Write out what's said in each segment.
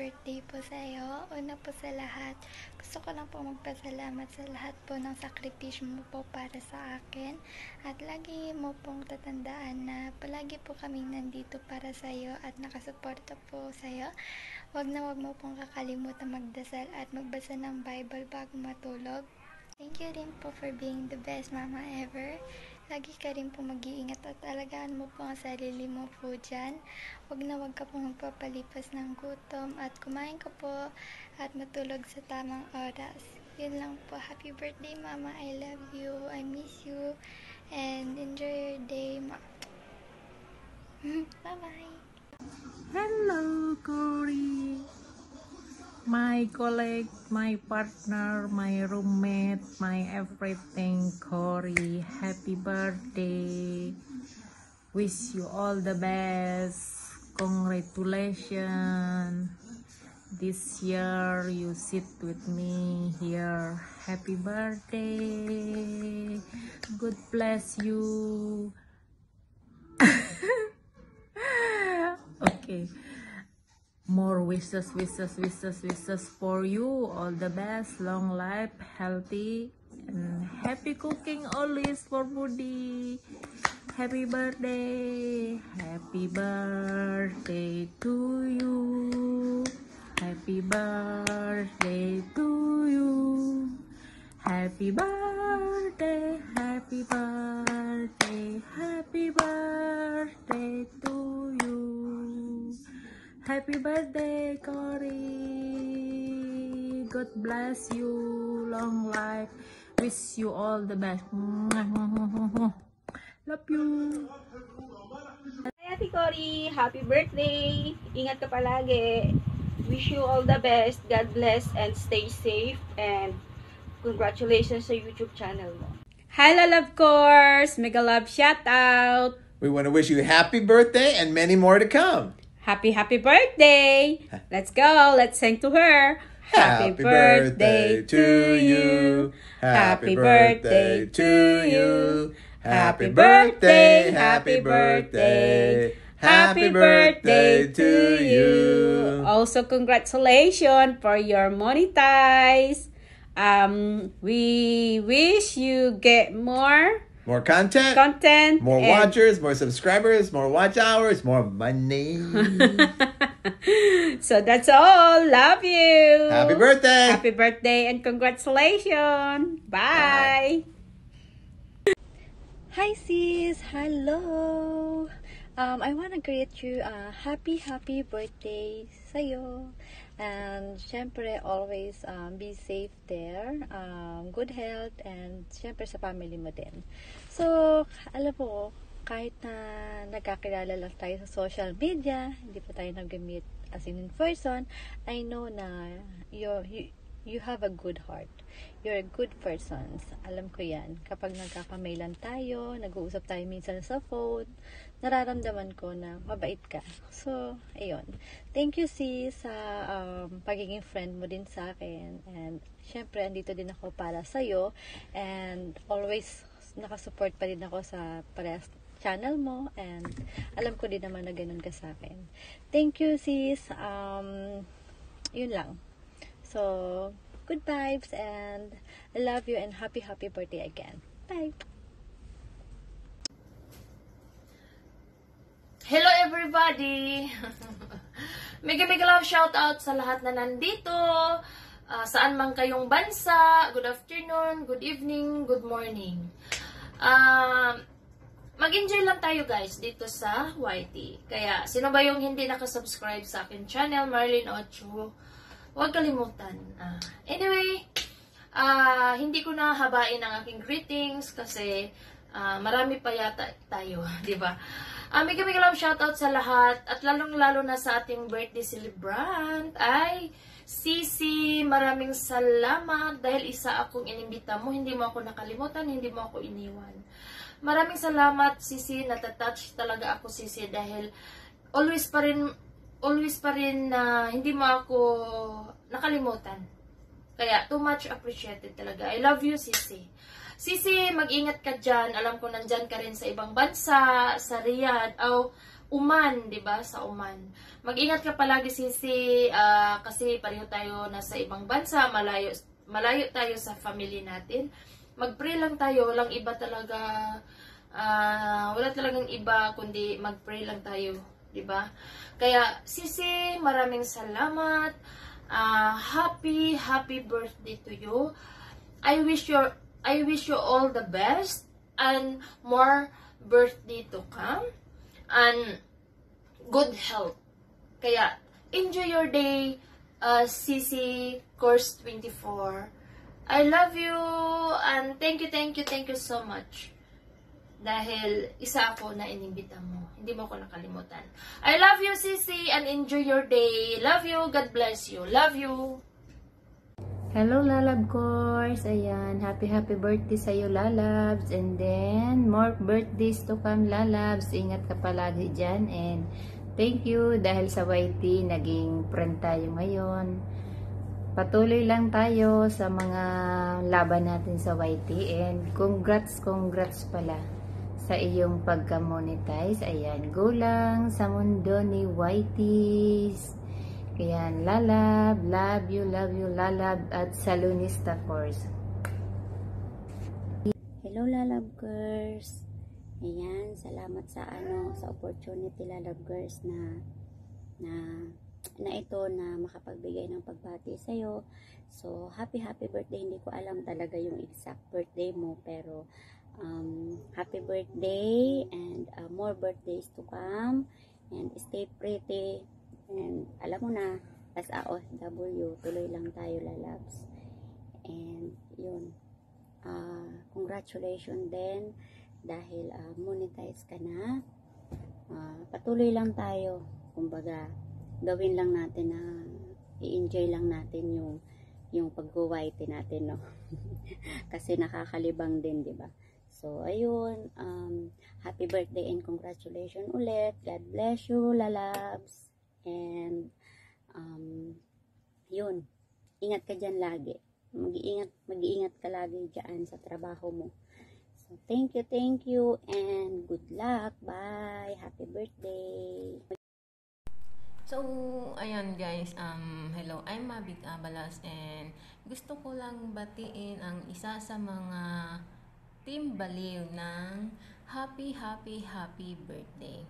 birthday po sa iyo. Una po sa lahat, gusto ko lang po magpasalamat sa lahat po ng sakripisyo mo po para sa akin. At lagi mo pong tatandaan na palagi po kaming nandito para sa iyo at nakasuporta po sa iyo. Wag mo pong kakalimutan magdasal at magbasa ng Bible bago matulog. Thank you rin po for being the best mama ever. Lagi ka rin po mag-iingat at alagaan mo po ang sarili mo po dyan. Wag ka po magpapalipas ng gutom at kumain ka po at matulog sa tamang oras. Yun lang po. Happy birthday mama. I love you. I miss you. And enjoy your day. Bye-bye. Hello, Cory. My colleague, my partner, my roommate, my everything, Cory. Happy birthday. Wish you all the best. Congratulations. This year you sit with me here. Happy birthday. God bless you. Okay. More wishes for you. All the best, long life, healthy, and happy cooking always for Budi. Happy birthday to you. Happy birthday to you. Happy birthday to you. Happy birthday, Cory. God bless you. Long life. Wish you all the best. Love you. Hi, Ate Cory. Happy birthday. Ingat ka palagi. Wish you all the best. God bless and stay safe. And congratulations sa YouTube channel mo. Hello, Love Course. Mega love shout out. We want to wish you a happy birthday and many more to come. Happy birthday. Let's go. Let's sing to her. Happy birthday to you. Happy birthday to you. Happy birthday, happy birthday. Happy birthday to you. Also, congratulations for your monetize. We wish you get more content, more watchers, more subscribers, more watch hours, more money. So that's all. Love you. Happy birthday. Happy birthday and congratulations. Bye. Hi sis, hello. I want to greet you a happy birthday sa'yo. And syempre always be safe there. Good health and syempre sa family mo din. So, alam mo, kahit na nagkakilala lang tayo sa social media, hindi pa tayo nag-meet as in person, I know na you have a good heart. You're a good person. Alam ko yan. Kapag nagkakamailan tayo, nag-uusap tayo minsan sa phone, nararamdaman ko na mabait ka. So, ayun. Thank you sis sa pagiging friend mo din sa akin. And, syempre, andito din ako para sa'yo. And, always nakasupport pa din ako sa parehas channel mo. And, alam ko din naman na ganun ka sa akin. Thank you sis. Yun lang. So, good vibes and I love you and happy birthday again. Bye! Hello everybody! Mega love shout out sa lahat na nandito. Saan man kayong bansa. Good afternoon, good evening, good morning. Mag-enjoy lang tayo guys dito sa YT. Kaya sino ba yung hindi nakasubscribe sa akin channel, Marlene Ocho? Huwag kalimutan. Anyway, hindi ko na habain ang aking greetings kasi marami pa yata tayo, di ba? Mega love shoutout sa lahat at lalong-lalo na sa ating birthday celebrant ay Sisi, maraming salamat dahil isa akong inimbita mo, hindi mo ako nakalimutan, hindi mo ako iniwan. Maraming salamat Sisi, natatouch talaga ako Sisi dahil always pa rin na hindi mo ako nakalimutan. Kaya, too much appreciated talaga. I love you, Sisi. Sisi, mag-ingat ka dyan. Alam ko nandyan ka rin sa ibang bansa, sa Riyadh. Oman, 'di ba? Sa Oman. Mag-ingat ka palagi Sisi, kasi pareho tayo nasa ibang bansa, malayo tayo sa family natin. Mag-pray lang tayo, walang iba talaga, wala talagang iba kundi mag-pray lang tayo, 'di ba? Kaya Sisi, maraming salamat. Happy birthday to you. I wish you all the best and more birthday to come and good health. Kaya enjoy your day, Sisi Course 24. I love you and thank you so much. Dahil isa ako na inimbita mo. Hindi mo ako nakalimutan. I love you, Sisi, and enjoy your day. Love you. God bless you. Love you. Hello, Lalab Course. Ayan, happy birthday sa'yo, Lalabs. And then, more birthdays to come, Lalabs. Ingat ka palagi dyan. And thank you dahil sa YT, naging friend tayo ngayon. Patuloy lang tayo sa mga laban natin sa YT. And congrats pala sa iyong pagka-monetize. Ayan, go lang sa mundo ni YTs. Ayan, Lalab, love you, Lalab at Salonista Course. Hello, Lalab Girls. Ayan, salamat sa sa opportunity, Lalab Girls, na ito na makapagbigay ng pagbati sa iyo. So, happy birthday. Hindi ko alam talaga yung exact birthday mo, pero happy birthday and more birthdays to come, and stay pretty. And alam mo na, as a OFW, tuloy lang tayo, Lalabs. And yun, congratulations din dahil monetize ka na. Patuloy lang tayo, kumbaga gawin lang natin na i-enjoy lang natin yung pag-YT natin, no? Kasi nakakalibang din, di ba? So, ayun, happy birthday and congratulations ulit. God bless you, Lalabs. And, yun, ingat ka dyan lagi. Mag-iingat ka lagi dyan sa trabaho mo. So, thank you, and good luck. Bye. Happy birthday. So, ayan guys, hello, I'm Mabit Abalas, and gusto ko lang batiin ang isa sa mga Team Baliw ng happy birthday.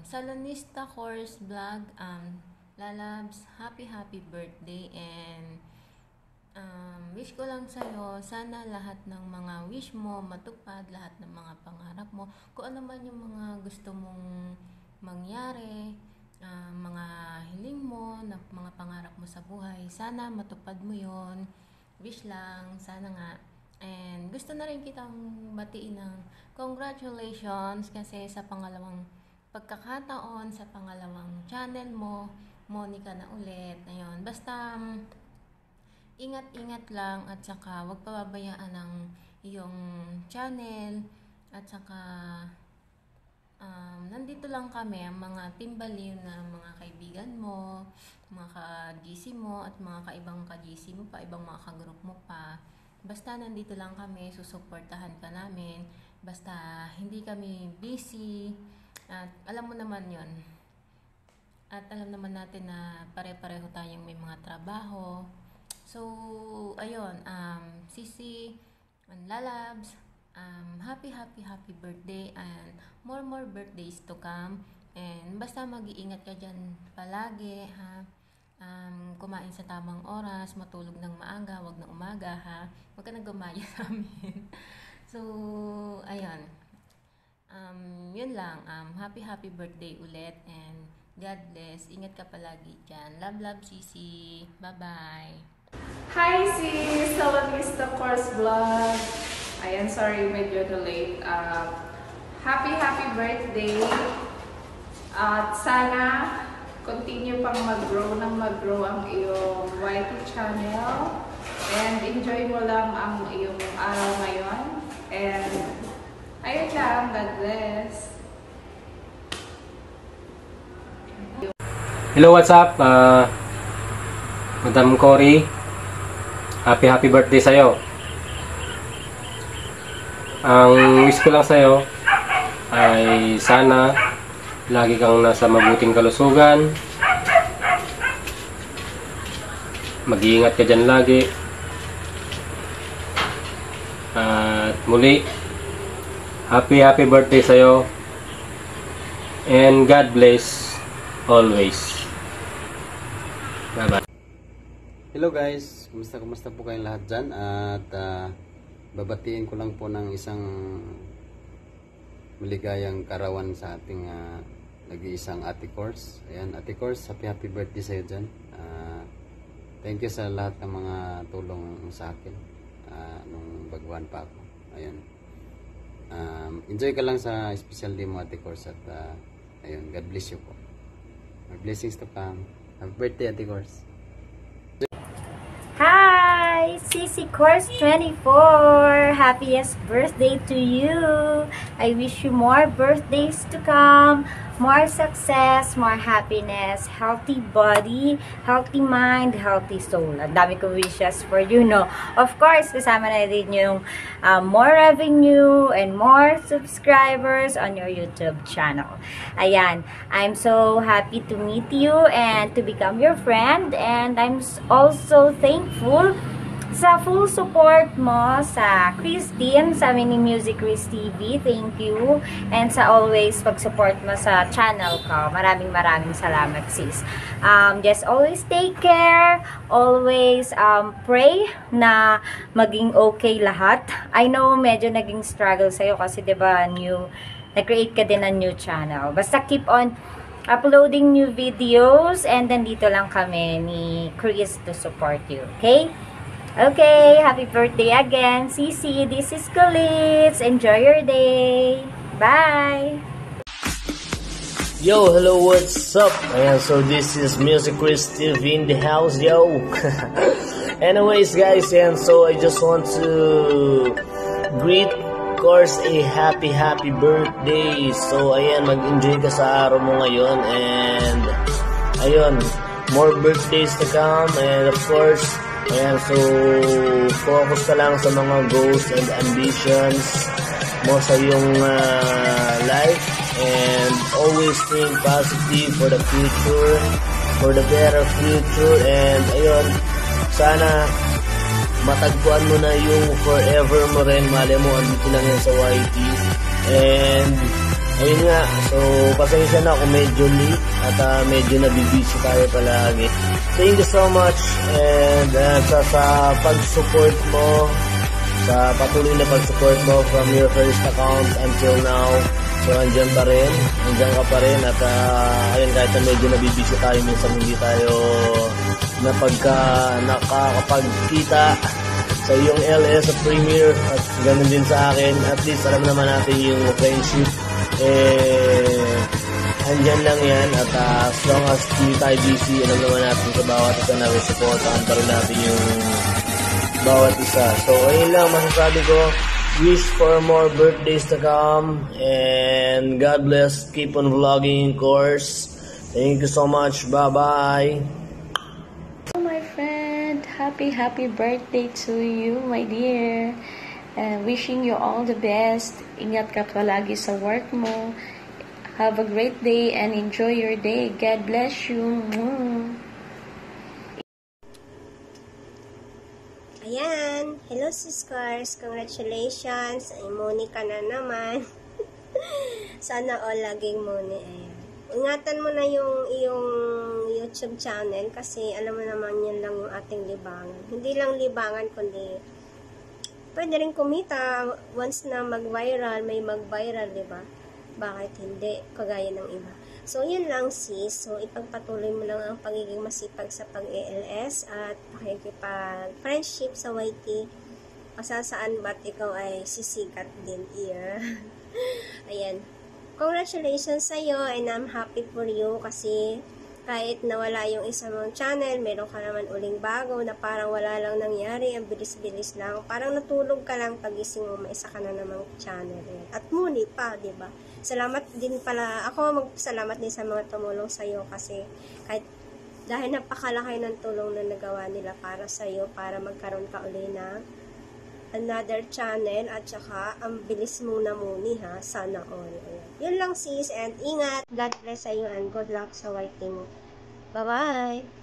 Salonista Course Vlog, Lalabs, happy birthday, and wish ko lang sa'yo, sana lahat ng mga wish mo matupad, lahat ng mga pangarap mo, kung ano man yung mga gusto mong mangyari, mga hiling mo, na mga pangarap mo sa buhay, sana matupad mo yon. Wish lang, sana nga. And gusto na rin kitang batiin ng congratulations kasi sa pangalawang pagkakataon, sa pangalawang channel mo, Monica na ulit. Ayun, basta ingat-ingat lang at saka huwag pababayaan ng iyong channel at saka nandito lang kami, ang mga Team Baliw na mga kaibigan mo, mga ka-GC mo at mga kaibang ka-GC mo pa, ibang mga ka-group mo pa. Basta nandito lang kami, susuportahan ka namin. Basta hindi kami busy. At alam mo naman yon. At alam naman natin na pare-pareho tayong may mga trabaho. So, ayun, Sisi and Lalabs, happy birthday and more birthdays to come. And basta mag-iingat ka dyan palagi, ha? Kumain sa tamang oras, matulog ng maaga, wag na umaga, ha? Wag ka nang gumaya sa amin. So, ayun. Yun lang. Happy birthday ulit, and God bless. Ingat ka palagi dyan. Love, Sisi. Bye-bye. Hi sis! Salonista Course Vlog. Ayan, sorry, medyo late. Happy birthday. At sana continue pang mag-grow ang iyong YT channel. And enjoy mo lang ang iyong araw ngayon. And ayun lang, God bless. Hello, what's up? Madam Cory, happy birthday sa'yo. Ang wish ko lang sa'yo ay sana lagi kang nasa mabuting kalusugan. Mag-iingat ka dyan lagi. At muli, happy birthday sa'yo. And God bless always. Bye-bye. Hello guys, kumusta po kayong lahat dyan? At babatiin ko lang po ng isang maligayang karawan sa ating nag-iisang Ate Cors. Ayan, Ate Cors, happy birthday sa'yo dyan. Thank you sa lahat ng mga tulong sa akin nung baguhan pa ako. Ayan. Enjoy ka lang sa special day mo, Ate Cors. At ayun, God bless you po. More blessings to come. Happy birthday, Ate Cors. Hi, Sissy Cors 24. Happiest birthday to you. I wish you more birthdays to come, more success, more happiness, healthy body, healthy mind, healthy soul. Ang dami kong wishes for you, no? Of course, kasama na rin yung more revenue and more subscribers on your YouTube channel. Ayan, I'm so happy to meet you and to become your friend, and I'm also thankful sa full support mo sa Christine, sa Mini Music Chris TV. Thank you. And sa always pag-support mo sa channel ko. Maraming salamat, sis. Just always take care. Always pray na maging okay lahat. I know medyo naging struggle sa'yo kasi diba nag-create ka din ng new channel. Basta keep on uploading new videos, and nandito lang kami ni Chris to support you. Okay? Okay, happy birthday again, Sissy. This is Kulitz. Enjoy your day. Bye! Yo, hello, what's up? Ayan, so this is Music Chris TV in the house, yo. Anyways, guys, and so I just want to greet, of course, a happy birthday. So, ayan, mag-enjoy ka sa araw mo ngayon, and ayun, more birthdays to come, and of course, ayan, so focus ka lang sa mga goals and ambitions mo sa iyong life, and always think positive for the future, for the better future, and ayun, sana matagpuan mo na yung forever mo rin. Mali mo, andito lang yan sa YT, and ayun nga, so pasensya na kung medyo late at medyo nabibisi tayo palagi. Thank you so much, and sa pag-support mo, sa patuloy na pag-support mo from your first account until now. So andyan ka pa rin, at ayun, kahit na medyo nabibisi tayo, minsan hindi tayo nakakapagkita sa iyong LS sa Premiere, at ganun din sa akin. At least alam naman natin yung friendship, andyan lang yan, at as long as hindi tayo busy, alam naman natin sa bawat isa na supportahan pa rin natin yung bawat isa. So ayun lang masasabi ko. Wish for more birthdays to come, and God bless. Keep on vlogging, of course. Thank you so much. Bye-bye. My friend, happy birthday to you, my dear. Wishing you all the best. Ingat ka palagi sa work mo. Have a great day and enjoy your day. God bless you. Ayan. Hello, sis Cars. Congratulations. Ay, Monica na naman. Sana all laging Moni. Ayan. Ingatan mo na yung iyong YouTube channel kasi alam mo naman yan lang yung ating libangan. Hindi lang libangan, kundi pwede rin kumita once na mag-viral, may mag-viral, diba? Bakit hindi? Kagaya ng iba. So, yun lang sis. So, ipagpatuloy mo lang ang pagiging masipag sa pag-ALS at pakikipag-friendship sa YT. Pasasaan ba't ikaw ay sisikat din here. Ayan. Congratulations sa'yo, and I'm happy for you kasi kahit nawala yung isa mong channel, meron ka naman uling bago na parang wala lang nangyari, ang bilis-bilis lang. Parang natulog ka lang, pagising mo, may isa ka na namang channel. At muli pa, diba? Salamat din pala, ako magpasalamat din sa mga tumulong sa'yo kasi kahit dahil napakalaki ng tulong na nagawa nila para sa'yo, para magkaroon ka uli na another channel at saka ang bilis mong namuni ha. Sana all. Ayan. Yun lang sis and ingat. God bless sa iyo and good luck sa YT mo. Bye-bye!